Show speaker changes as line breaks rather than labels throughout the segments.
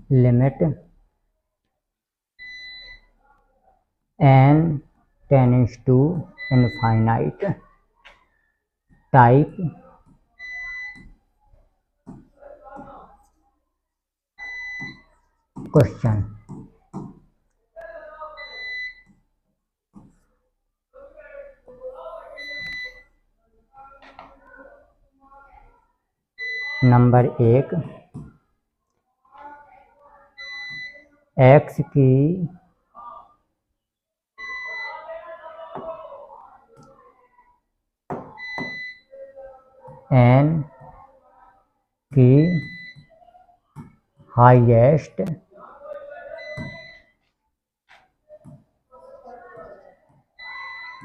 Limit n tends to infinite type question. Number 1, x की n की highest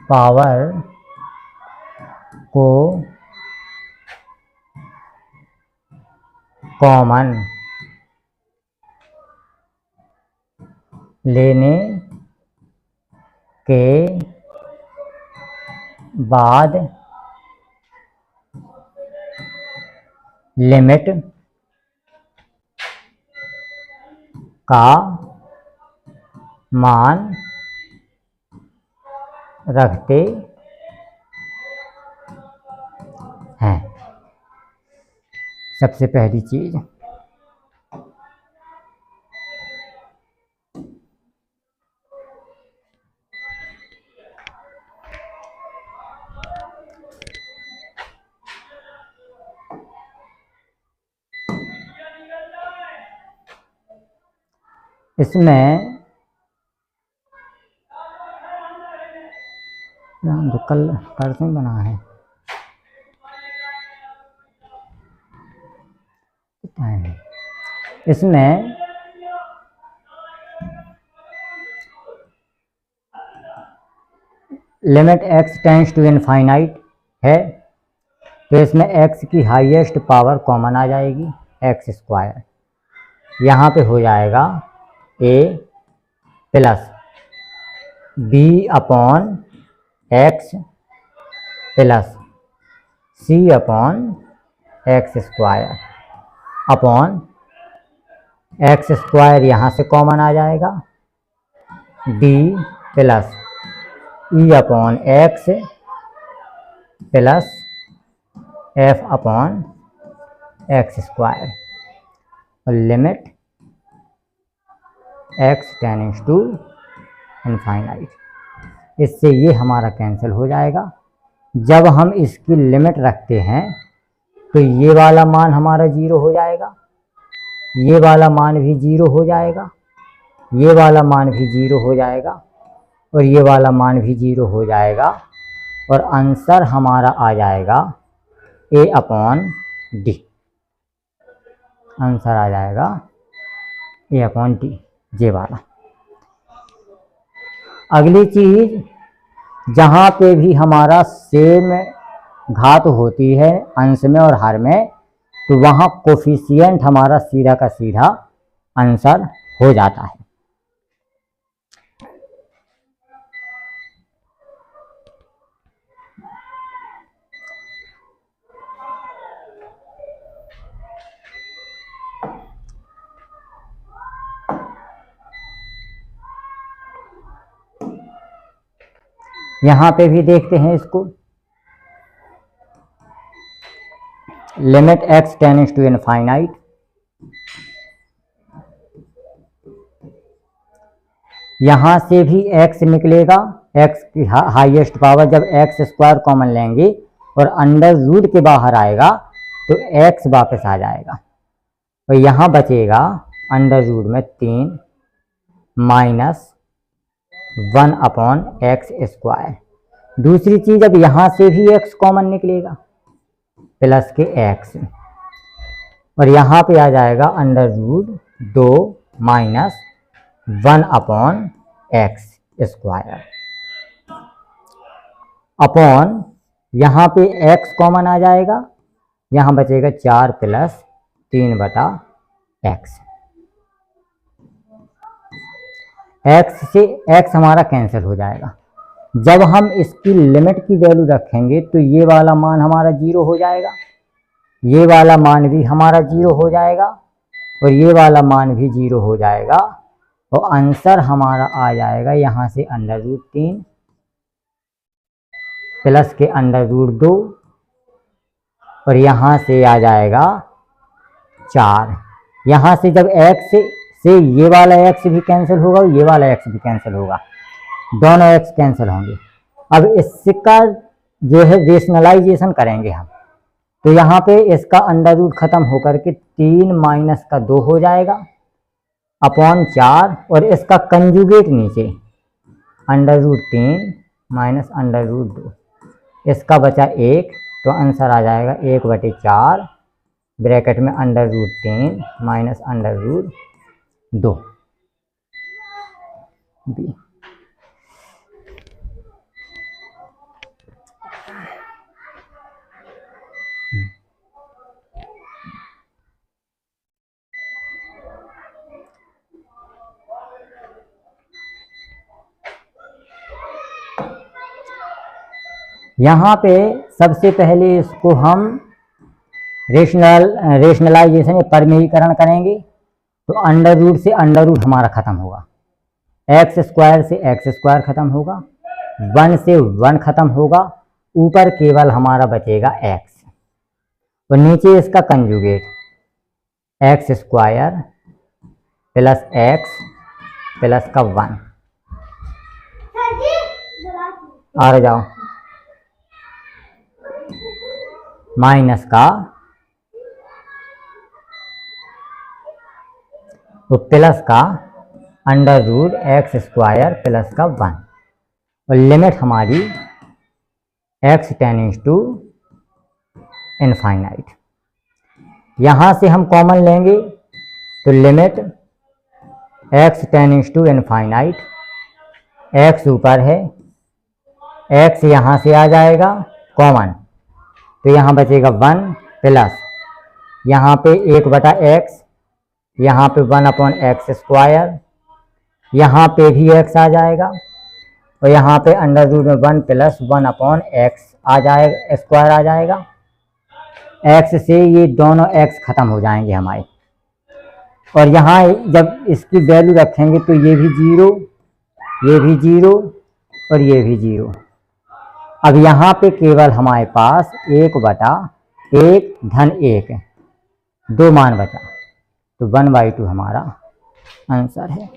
power को common लेने के बाद लिमिट का मान रखते हैं। सबसे पहली चीज इसमें जो कल परसों बना है इसमें limit x tends to infinite है, तो इसमें x की हाईएस्ट पावर कॉमन आ जाएगी x स्क्वायर। यहाँ पे हो जाएगा a plus b upon x plus c upon x square upon x square यहाँ से कॉमन आ जाएगा d plus e upon x plus f upon x square और limit x tends to infinite. इससे ये हमारा कैंसिल हो जाएगा। जब हम इसकी लिमिट रखते हैं तो ये वाला मान हमारा 0 हो जाएगा, ये वाला मान भी 0 हो जाएगा, ये वाला मान भी 0 हो जाएगा और ये वाला मान भी 0 हो जाएगा और आंसर हमारा आ जाएगा a अपॉन डी। आंसर आ जाएगा a अपॉन डी, ये वाला। अगली चीज, जहाँ पे भी हमारा सेम घात होती है अंश में और हर में, तो वहाँ कोफिशिएंट हमारा सीधा का सीधा आंसर हो जाता है। यहाँ पे भी देखते हैं इसको, limit x tends to infinite, यहाँ से भी x निकलेगा, x की हाईएस्ट पावर, जब x स्क्वायर कॉमन लेंगे और अंडर रूट के बाहर आएगा तो x वापस आ जाएगा और यहाँ बचेगा अंडर रूट में 3 माइनस 1 अपॉन एक्स स्क्वायर। दूसरी चीज, अब यहाँ से भी x कॉमन निकलेगा प्लस के x और यहाँ पे आ जाएगा under root 2 minus 1 upon x square upon यहाँ पे x कॉमन आ जाएगा, यहाँ बचेगा 4 प्लस 3 बटा x। x से x हमारा कैंसिल हो जाएगा। जब हम इसकी लिमिट की वैल्यू रखेंगे तो ये वाला मान हमारा 0 हो जाएगा, ये वाला मान भी हमारा 0 हो जाएगा और ये वाला मान भी 0 हो जाएगा और आंसर हमारा आ जाएगा यहाँ से √3 प्लस के √2 और यहाँ से आ जाएगा 4। यहाँ से जब x से ये वाला x भी कैंसिल होगा और ये वाला x भी कैंसिल होगा, दोनों x कैंसिल होंगे। अब इसका जो है रेशनलाइजेशन करेंगे हम, तो यहाँ पे इसका अंडर रूट खत्म होकर के 3 माइनस का 2 हो जाएगा अपॉन 4 और इसका कंजुगेट नीचे √3 माइनस √2, इसका बचा 1, तो आंसर आ जाएगा 1/4 ब्रैकेट में √3 माइनस √2 बी। यहाँ पे सबसे पहले इसको हम रेशनलाइजेशन या परमेयीकरण करेंगे, तो अंडर रूट से अंडर रूट हमारा खत्म होगा, x² से x² खत्म होगा, 1 से 1 खत्म होगा, ऊपर केवल हमारा बचेगा x और नीचे इसका conjugate x² plus x plus का 1। आ जाओ माइनस का तो प्लस का √x² प्लस का 1 और लिमिट हमारी x टेंड्स टू इनफाइनाइट। यहाँ से हम कॉमन लेंगे तो limit x tends to infinite, x ऊपर है, x यहाँ से आ जाएगा कॉमन, तो यहाँ बचेगा 1 प्लस यहाँ पे 1/x, यहाँ पे 1/x², यहाँ पे भी x आ जाएगा और यहाँ पे अंडर रूट में 1 प्लस 1/x आ जाएगा, स्क्वायर आ जाएगा। x से ये दोनों x खत्म हो जाएंगे हमारे, और यहाँ जब इसकी वैल्यू रखेंगे तो ये भी 0, ये भी 0 और ये भी 0। अब यहाँ पे केवल हमारे पास 1/1 धन 1 2 मान बचा, तो 1/2 हमारा आंसर है।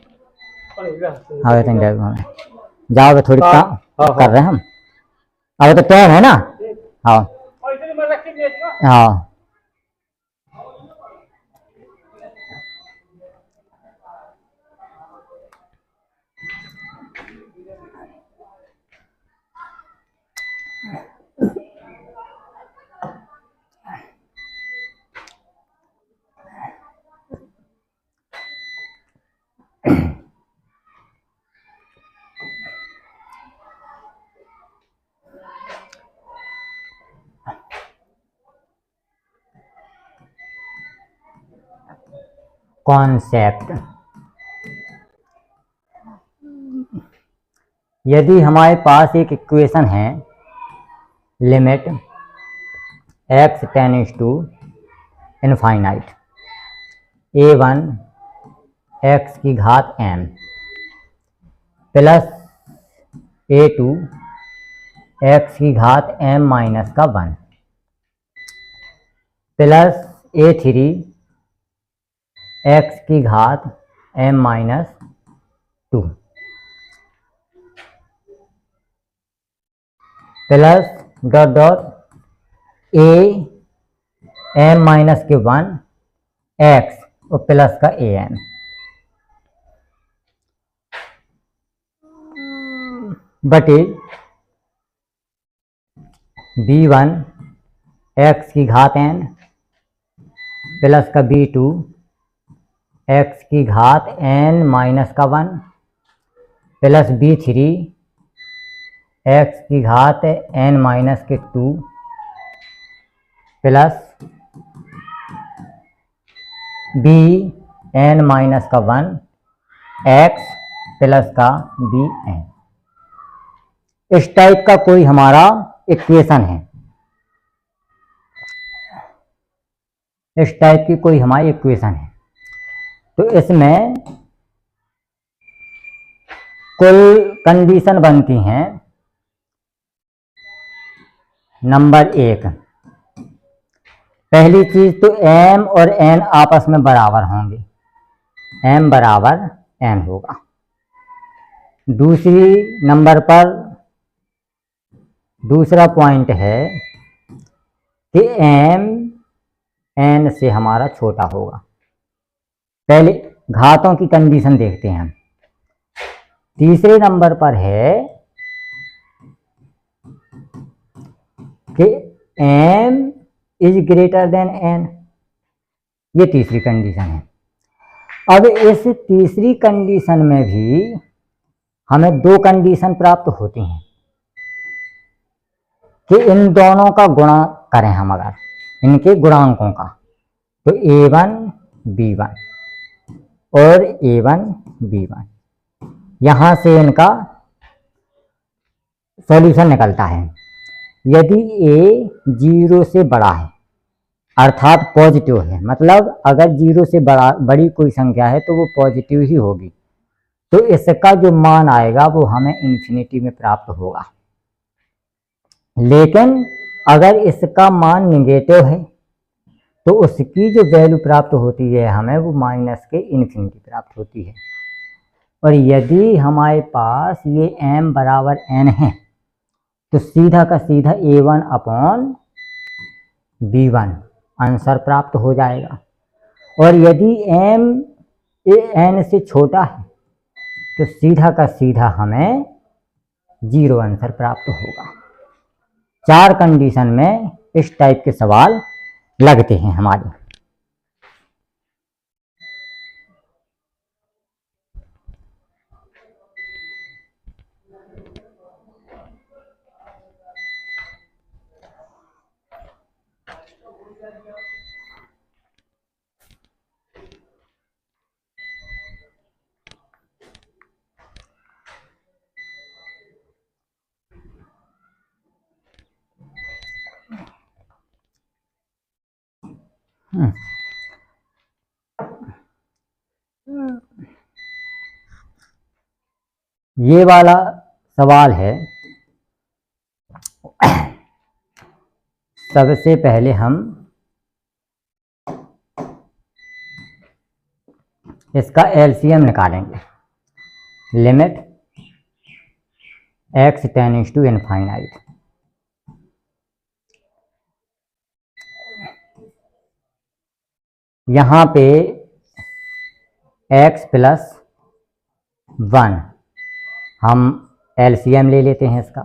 जाओ थोड़ी कर रहे हैं हम, अब तो टाइम है ना। हाँ हाँ कॉन्सेप्ट, यदि हमारे पास एक इक्वेशन है limit x tends to infinite a1 x⁻m plus a2 x⁻m-1 plus a3 x⁻m-2 plus dot dot a m-1 x और प्लस का an बटे b1 x⁻n प्लस का b2 x⁻n-1 plus b3 x⁻n-2 plus bn-1 x plus का bn। इस type का कोई हमारा equation है, इस टाइप की कोई हमारी इक्वेशन है। तो इसमें कुल कंडीशन बनती हैं नंबर 1। पहली चीज तो m और n आपस में बराबर होंगे, m बराबर n होगा। दूसरी नंबर पर दूसरा पॉइंट है कि m n से हमारा छोटा होगा। पहले घातों की कंडीशन देखते हैं हम। तीसरे नंबर पर है कि m is greater than n, ये तीसरी कंडीशन है। अब इस तीसरी कंडीशन में भी हमें दो कंडीशन प्राप्त होती हैं कि इन दोनों का गुणा करें हम, अगर इनके गुणांकों का, तो a1 b1 और a1 b1, यहां से इनका सॉल्यूशन निकलता है। यदि a 0 से बड़ा है अर्थात पॉजिटिव है, मतलब अगर 0 से बड़ी कोई संख्या है तो वो पॉजिटिव ही होगी, तो इसका जो मान आएगा वो हमें इन्फिनिटी में प्राप्त होगा। लेकिन अगर इसका मान निगेटिव है तो उसकी जो वैल्यू प्राप्त होती है हमें, वो माइनस के इन्फिनिटी प्राप्त होती है। और यदि हमारे पास ये m बराबर n है तो सीधा का सीधा a1 अपॉन b1 आंसर प्राप्त हो जाएगा। और यदि m n से छोटा है तो सीधा का सीधा हमें 0 आंसर प्राप्त होगा। 4 कंडीशन में इस टाइप के सवाल लगते हैं हमारे। ये वाला सवाल है, सबसे पहले हम इसका एलसीएम निकालेंगे। Limit x tends to infinite, यहाँ पे x प्लस 1 हम एलसीएम ले लेते हैं इसका।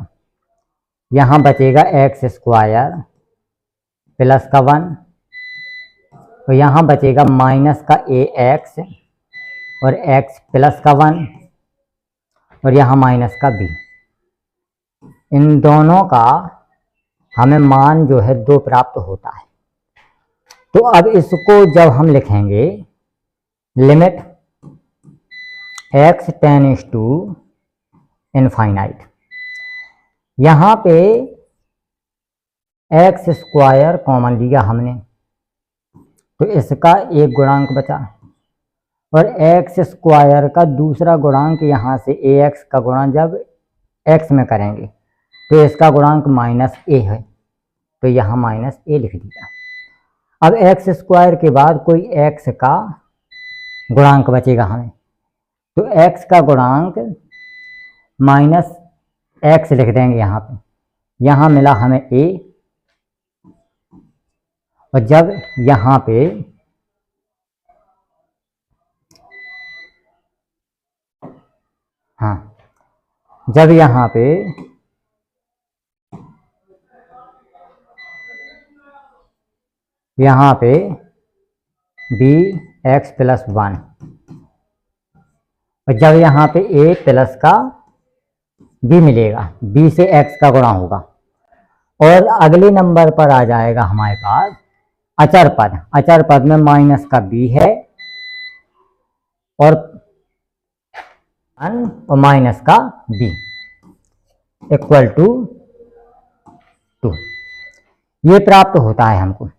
यहाँ बचेगा x स्क्वायर प्लस का 1 और यहाँ बचेगा माइनस का ax और x प्लस का 1 और यहाँ माइनस का b। इन दोनों का हमें मान जो है 2 प्राप्त होता है। तो अब इसको जब हम लिखेंगे limit x tends to infinite, यहाँ पे x स्क्वायर कॉमन लिया हमने तो इसका एक गुणांक बचा और x स्क्वायर का दूसरा गुणांक यहाँ से ax का गुणा जब x में करेंगे तो इसका गुणांक माइनस a है, तो यहाँ माइनस a लिख दिया। अब x स्क्वायर के बाद कोई x का गुणांक बचेगा हमें, तो x का गुणांक माइनस x लिख देंगे यहाँ पे। यहाँ मिला हमें a और जब यहाँ पे जब यहाँ पे b x प्लस 1 और जब यहाँ पे a प्लस का b मिलेगा, b से x का गुणा होगा और अगले नंबर पर आ जाएगा हमारे पास अचर पद। अचर पद में माइनस का b है और माइनस का b इक्वल टू 2, ये प्राप्त होता है हमको।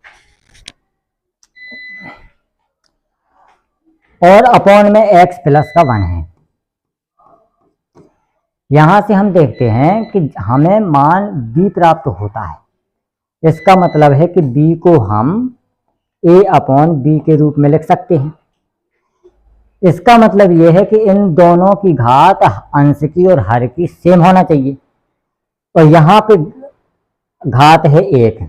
और अपॉन में x प्लस का 1 है। यहां से हम देखते हैं कि हमें मान b प्राप्त होता है। इसका मतलब है कि b को हम a अपॉन b के रूप में लिख सकते हैं। इसका मतलब यह है कि इन दोनों की घात अंश की और हर की सेम होना चाहिए, और यहाँ पे घात है 1,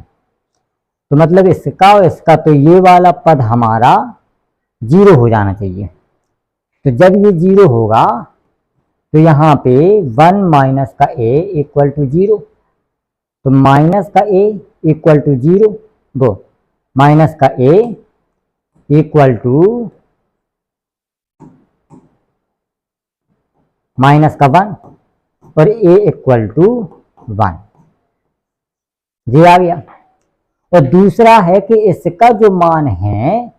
तो मतलब इसका और इसका, तो ये वाला पद हमारा 0 हो जाना चाहिए। तो जब ये 0 होगा तो यहाँ पे 1 माइनस का a इक्वल टू 0, तो माइनस का a इक्वल टू 0, वो माइनस का a इक्वल टू माइनस का 1 और a इक्वल टू 1, ये आ गया। और दूसरा है कि इसका जो मान है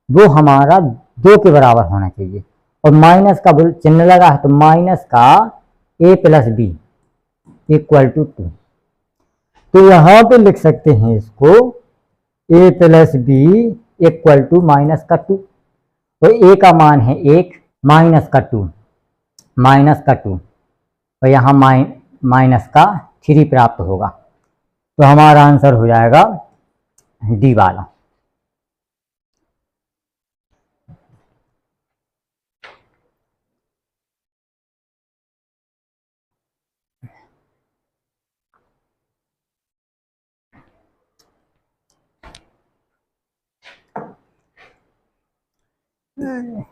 वो हमारा 2 के बराबर होना चाहिए, और माइनस का चिन्ह लगा है, तो माइनस का a plus b equal to 2। तो यहां पे लिख सकते हैं इसको a plus b equal to minus का 2, तो a का मान है 1, माइनस का 2, और यहाँ माइनस का 3 प्राप्त होगा। तो हमारा आंसर हो जाएगा डी वाला।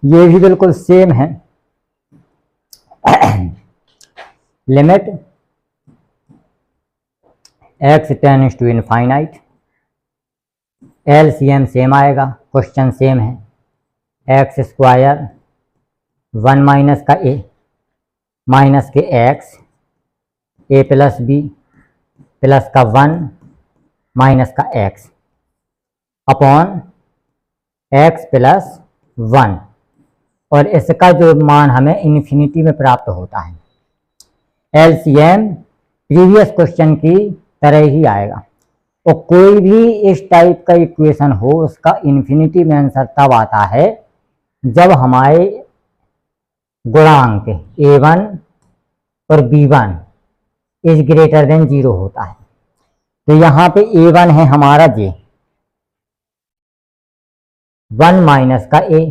ये भी बिल्कुल सेम है। Limit x tends to infinite, LCM same आएगा, क्वेश्चन सेम है। एक्स स्क्वायर 1 माइनस का a माइनस के x a plus b plus का 1 माइनस का x अपॉन x प्लस 1, और इसका जो मान हमें इन्फिनिटी में प्राप्त होता है। एलसीएम प्रीवियस क्वेश्चन की तरह ही आएगा, और कोई भी इस टाइप का इक्वेशन हो उसका इन्फिनिटी में आंसर तब आता है जब हमारे गुणांक a1 और b1 इज ग्रेटर देन 0 होता है। तो यहाँ पे a1 है हमारा j, 1 माइनस का a,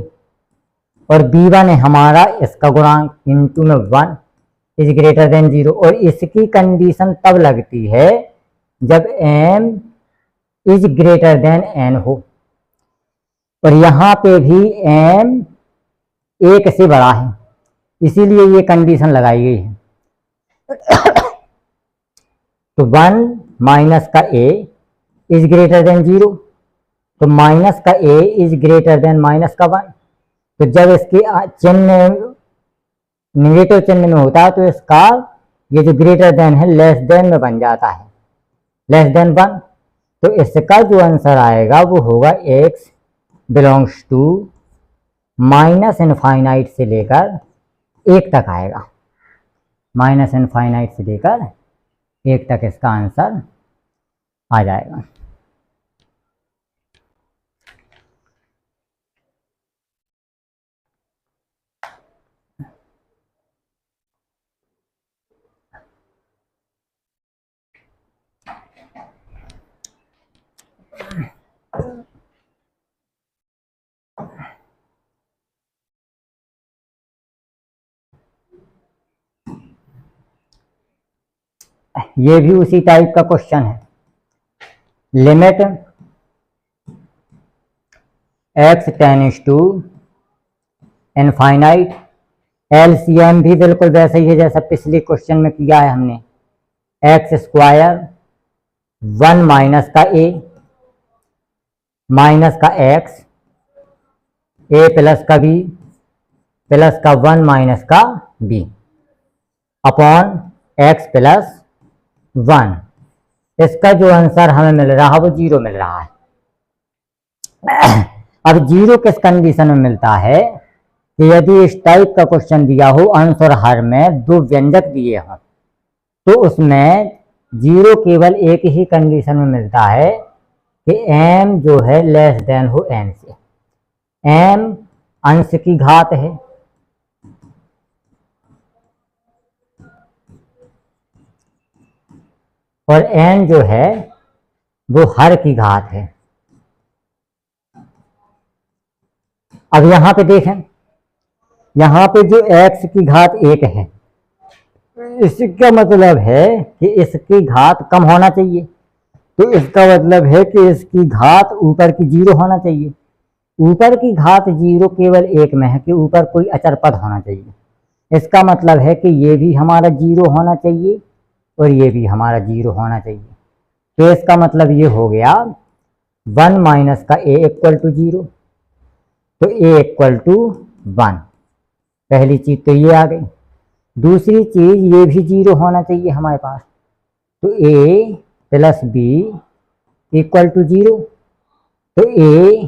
और b1 है हमारा इसका गुणांक इंटू में 1 इज ग्रेटर देन 0, और इसकी कंडीशन तब लगती है जब m is greater than n हो, और यहाँ पे भी m 1 से बड़ा है, इसीलिए ये कंडीशन लगाई गई है। तो 1 माइनस का a इज ग्रेटर देन 0, तो माइनस का a is greater than minus का 1, तो जब इसके चिन्ह निगेटिव चिन्ह में होता है तो इसका ये जो ग्रेटर देन है लेस देन में बन जाता है, लेस देन 1। तो इसका जो आंसर आएगा वो होगा x belongs to minus infinite से लेकर 1 तक आएगा, माइनस इनफाइनाइट से लेकर 1 तक इसका आंसर आ जाएगा। ये भी उसी टाइप का क्वेश्चन है। Limit x tends to infinite, LCM भी बिल्कुल वैसे ही है जैसा पिछले क्वेश्चन में किया है हमने। एक्स स्क्वायर 1 माइनस का a माइनस का x a प्लस का b प्लस का 1 माइनस का b अपॉन x प्लस 1। इसका जो आंसर हमें मिल रहा है वो 0 मिल रहा है। अब 0 किस कंडीशन में मिलता है कि यदि इस टाइप का क्वेश्चन दिया हो अंश और हर में 2 व्यंजक दिए हों, तो उसमें 0 केवल एक ही कंडीशन में मिलता है कि m जो है लेस देन हो n से। m अंश की घात है, और n जो है वो हर की घात है। अब यहां पे देखें, यहां पे जो x की घात 1 है, इसका मतलब है कि इसकी घात कम होना चाहिए, तो इसका मतलब है कि इसकी घात ऊपर की 0 होना चाहिए। ऊपर की घात 0 केवल एक में है कि ऊपर कोई अचर पद होना चाहिए। इसका मतलब है कि ये भी हमारा 0 होना चाहिए और ये भी हमारा 0 होना चाहिए। तो इसका मतलब ये हो गया 1 माइनस का a इक्वल टू 0, तो a इक्वल टू 1। पहली चीज तो ये आ गई। दूसरी चीज ये भी 0 होना चाहिए हमारे पास, तो a plus b equal to 0, तो a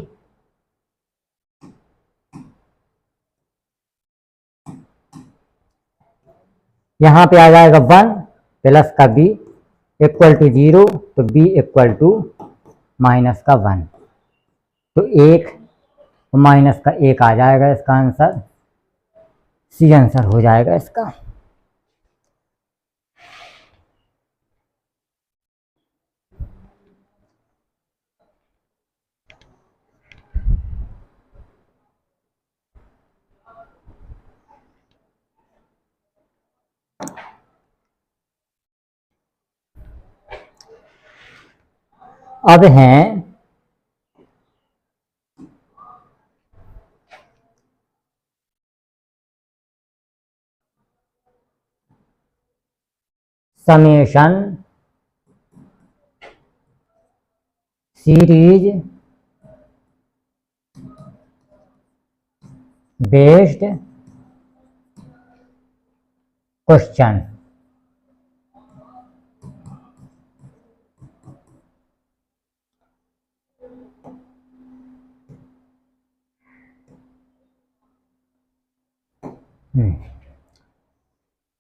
यहां पे आ जाएगा 1 प्लस का b इक्वल टू 0, तो b इक्वल टू माइनस का 1, तो 1 माइनस का 1 आ जाएगा। इसका आंसर सी आंसर हो जाएगा इसका। अब हैं समेशन सीरीज बेस्ड क्वेश्चन।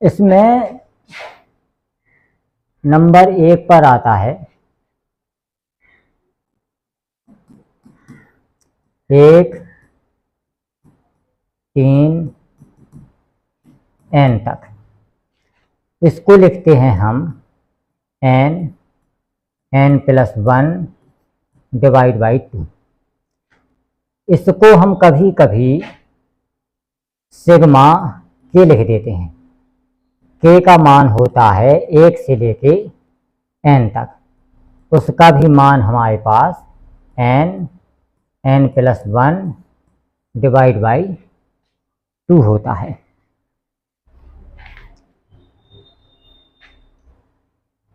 इसमें नंबर 1 पर आता है 1 3 n तक। इसको लिखते हैं हम n प्लस 1 डिवाइड बाई 2। इसको हम कभी कभी सिग्मा के लिख देते हैं। के का मान होता है 1 से लेके n तक, उसका भी मान हमारे पास n प्लस 1 डिवाइड बाई 2 होता है।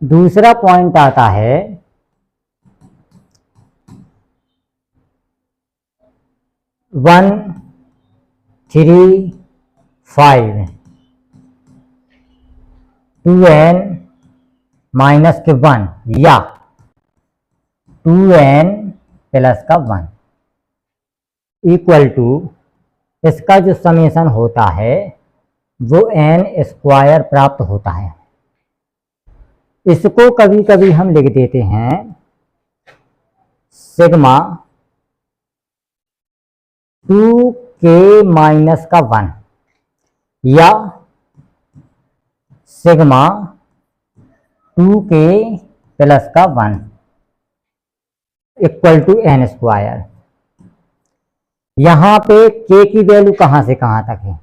दूसरा पॉइंट आता है 1 3 5 2n माइनस के 1 या 2n प्लस का 1 इक्वल टू, इसका जो समेशन होता है वो n स्क्वायर प्राप्त होता है। इसको कभी कभी हम लिख देते हैं सिग्मा 2k माइनस का 1 या सिग्मा 2k प्लस का 1 इक्वल टू n स्क्वायर। यहां पे k की वैल्यू कहां से कहां तक है?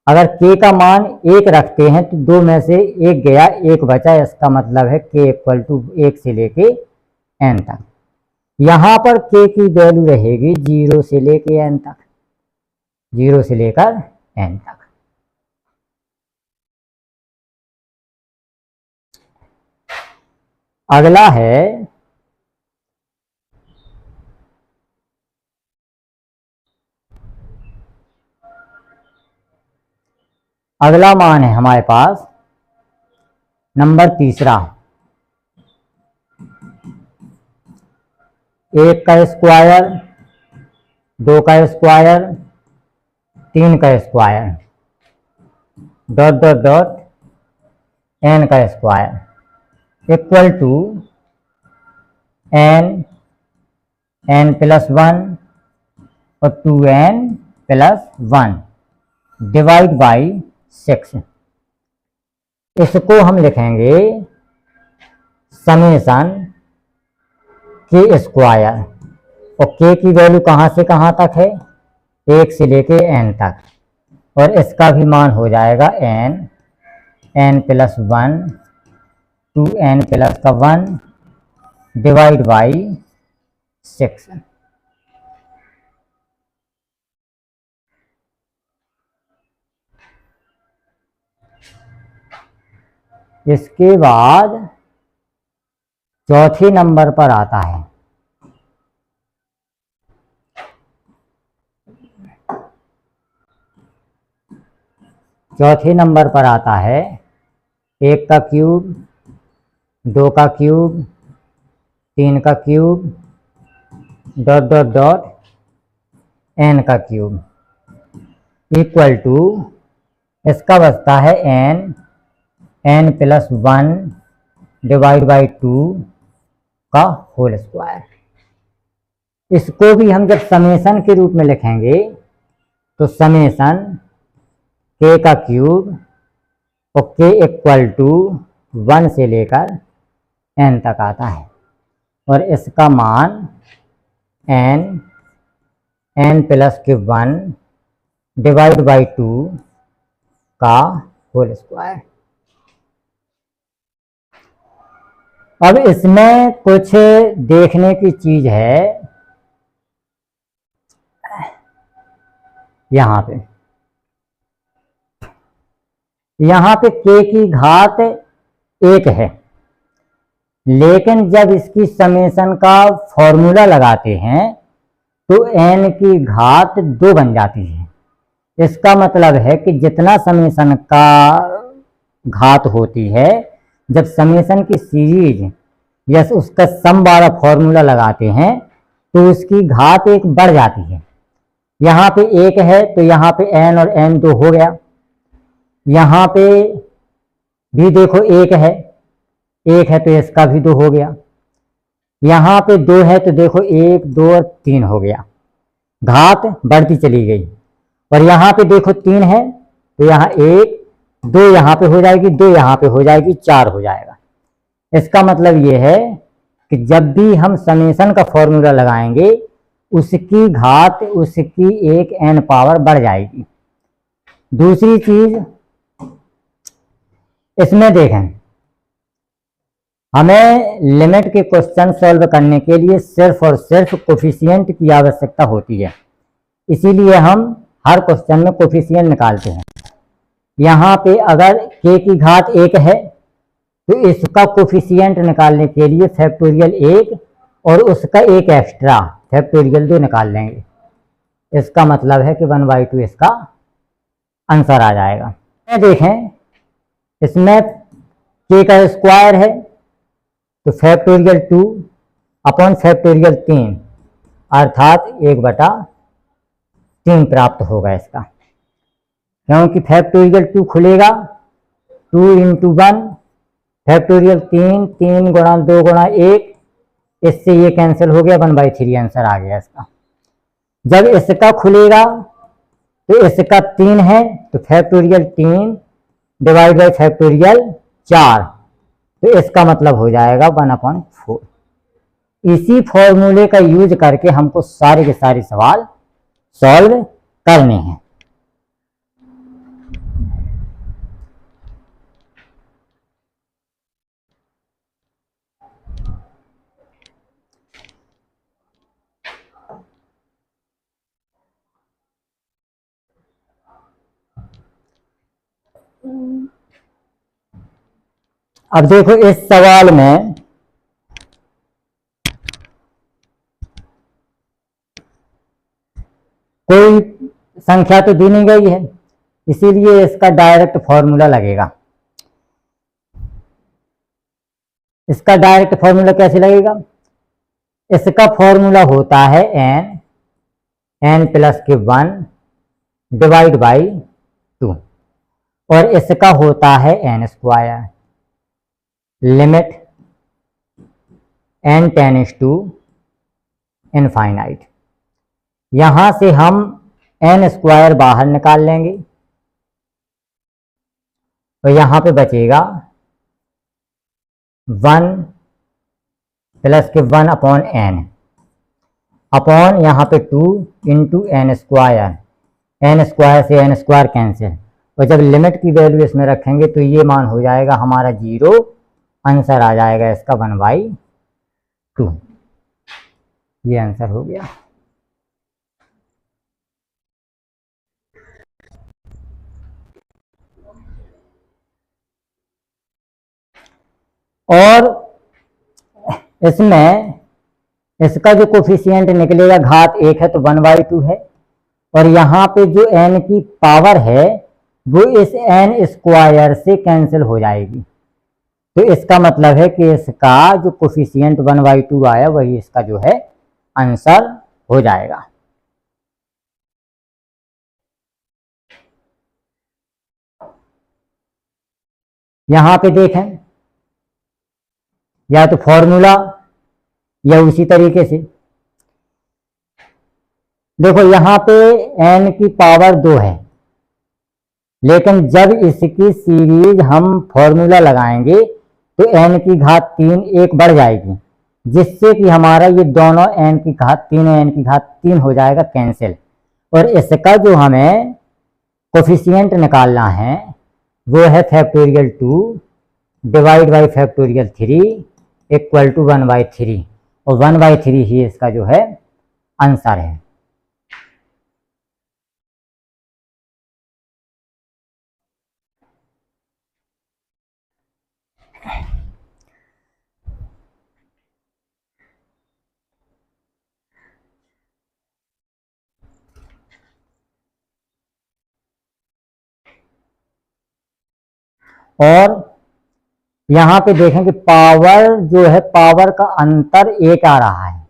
अगर k का मान 1 रखते हैं तो 2 में से 1 गया, 1 बचा, इसका मतलब है k इक्वल टू 1 से लेके n तक। यहां पर k की वैल्यू रहेगी 0 से लेके n तक, 0 से लेकर n तक। अगला है अगला मान है हमारे पास नंबर तीसरा, 1 का स्क्वायर, 2 का स्क्वायर, 3 का square, dot dot dot n का square equal to n plus 1 और 2n प्लस 1 डिवाइड बाई 6। इसको हम लिखेंगे समेशन के स्क्वायर, और के की वैल्यू कहाँ से कहाँ तक है, 1 से लेके n तक, और इसका भी मान हो जाएगा n plus 1 two n plus का 1 डिवाइड बाई 6। इसके बाद चौथे नंबर पर आता है एक का क्यूब, 2 का क्यूब, 3 का cube, dot dot dot n का क्यूब इक्वल टू, इसका बचता है n प्लस 1 डिवाइड बाई 2 का होल स्क्वायर। इसको भी हम जब समेशन के रूप में लिखेंगे तो समेशन k का क्यूब और k इक्वल टू 1 से लेकर n तक आता है, और इसका मान n प्लस के 1 डिवाइड बाई 2 का होल स्क्वायर। अब इसमें कुछ देखने की चीज है, यहाँ पे k की घात 1 है, लेकिन जब इसकी समेशन का फॉर्मूला लगाते हैं तो n की घात 2 बन जाती है। इसका मतलब है कि जितना समेशन का घात होती है, जब समेशन की सीरीज या उसका सम वाला फॉर्मूला लगाते हैं तो उसकी घात 1 बढ़ जाती है। यहाँ पे 1 है तो यहाँ पे n और n 2 हो गया, यहाँ पे भी देखो 1 है तो इसका भी 2 हो गया, यहाँ पे 2 है तो देखो 1 2 और 3 हो गया, घात बढ़ती चली गई। और यहाँ पे देखो 3 है तो यहाँ 1 2 यहाँ पे हो जाएगी, 2 यहाँ पे हो जाएगी, 4 हो जाएगा। इसका मतलब ये है कि जब भी हम समेशन का फॉर्मूला लगाएंगे उसकी घात उसकी 1 n पावर बढ़ जाएगी। दूसरी चीज इसमें देखें, हमें लिमिट के क्वेश्चन सॉल्व करने के लिए सिर्फ और सिर्फ कोफिशिएंट की आवश्यकता होती है, इसीलिए हम हर क्वेश्चन में कोफिशिएंट निकालते हैं। यहाँ पे अगर k की घात 1 है तो इसका कोफिशिएंट निकालने के लिए फैक्टोरियल 1 और उसका 1 एक्स्ट्रा फैक्टोरियल 2 निकाल लेंगे। इसका मतलब है कि 1/2 इसका आंसर आ जाएगा। देखें इसमें k का स्क्वायर है तो फैक्टोरियल 2 अपॉन फैक्टोरियल 3 अर्थात 1/3 प्राप्त होगा इसका, क्योंकि फैक्टोरियल 2 खुलेगा 2 इंटू 1 फैक्टोरियल 3 गुणा 2 गुणा 1, इससे ये कैंसिल हो गया, 1/3 आंसर आ गया इसका। जब इसका खुलेगा तो इसका 3 है तो फैक्टोरियल 3 डिवाइड बाई फैक्टोरियल 4, तो इसका मतलब हो जाएगा 1/4। इसी फॉर्मूले का यूज करके हमको सारे के सारे सवाल सॉल्व करने हैं। अब देखो इस सवाल में कोई संख्या तो दी नहीं गई है, इसीलिए इसका डायरेक्ट फॉर्मूला लगेगा। इसका डायरेक्ट फॉर्मूला कैसे लगेगा? इसका फॉर्मूला होता है n प्लस के 1 डिवाइड बाई 2, और इसका होता है n square limit n tends to infinite. यहां से हम एन स्क्वायर बाहर निकाल लेंगे तो यहाँ पे बचेगा 1 प्लस के 1 अपॉन एन अपॉन यहाँ पे 2 इंटू एन स्क्वायर से एन स्क्वायर कैंसिल, और जब लिमिट की वैल्यू इसमें रखेंगे तो ये मान हो जाएगा हमारा 0, आंसर आ जाएगा इसका 1/2। ये आंसर हो गया। और इसमें इसका जो कोफिशिएंट निकलेगा घात 1 है तो 1/2 है, और यहाँ पे जो n की पावर है वो इस n स्क्वायर से कैंसिल हो जाएगी, तो इसका मतलब है कि इसका जो कोफिशिएंट 1/2 आया वही इसका जो है आंसर हो जाएगा। यहाँ पे देखें, या तो फॉर्मूला या उसी तरीके से देखो, यहाँ पे n की पावर 2 है, लेकिन जब इसकी सीरीज हम फॉर्मूला लगाएंगे तो n की घात 3 एक बढ़ जाएगी, जिससे कि हमारा ये दोनों n की घात 3 हो जाएगा कैंसिल, और इसका जो हमें कोफिशिएंट निकालना है वो है factorial 2 divide by factorial 3 equal to 1/3, और 1/3 ही इसका जो है आंसर है। और यहाँ पे देखें कि पावर जो है, पावर का अंतर 1 आ रहा है,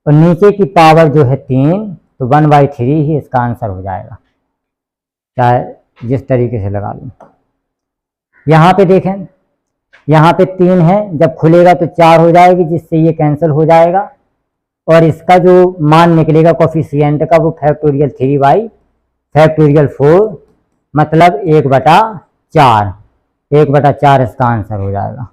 और नीचे की पावर जो है 3, तो 1/3 ही इसका आंसर हो जाएगा, चाहे जिस तरीके से लगा लूँ। यहाँ पे देखें, यहाँ पे 3 है, जब खुलेगा तो 4 हो जाएगी, जिससे ये कैंसिल हो जाएगा, और इसका जो मान निकलेगा कोफिशिएंट का वो फैक्टोरियल 3/4 मतलब 1/4, 1/4 इसका आंसर हो जाएगा।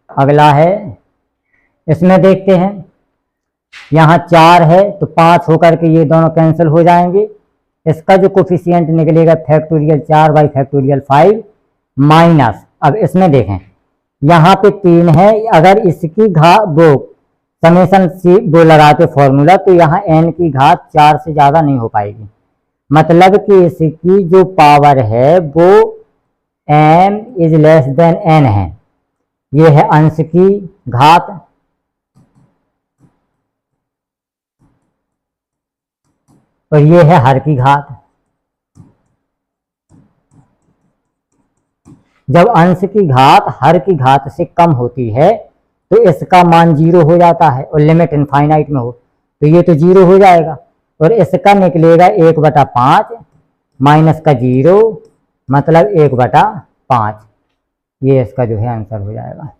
अगला है, इसमें देखते हैं, यहाँ 4 है तो 5 होकर के ये दोनों कैंसिल हो जाएंगे। इसका जो कोफिशिएंट निकलेगा फैक्टोरियल 4/5 माइनस, अब इसमें देखें, यहाँ पे 3 है, अगर इसकी घात वो समेशन सी वो लगाते फॉर्मूला तो यहाँ n की घात 4 से ज़्यादा नहीं हो पाएगी, मतलब कि इसकी जो पावर है वो m is less than n है। ये है अंश की घात, और ये है हर की घात। जब अंश की घात हर की घात से कम होती है तो इसका मान 0 हो जाता है, और लिमिट इनफाइनाइट में हो तो ये तो 0 हो जाएगा, और इसका निकलेगा 1/5 माइनस का 0 मतलब 1/5, ये इसका जो है आंसर हो जाएगा।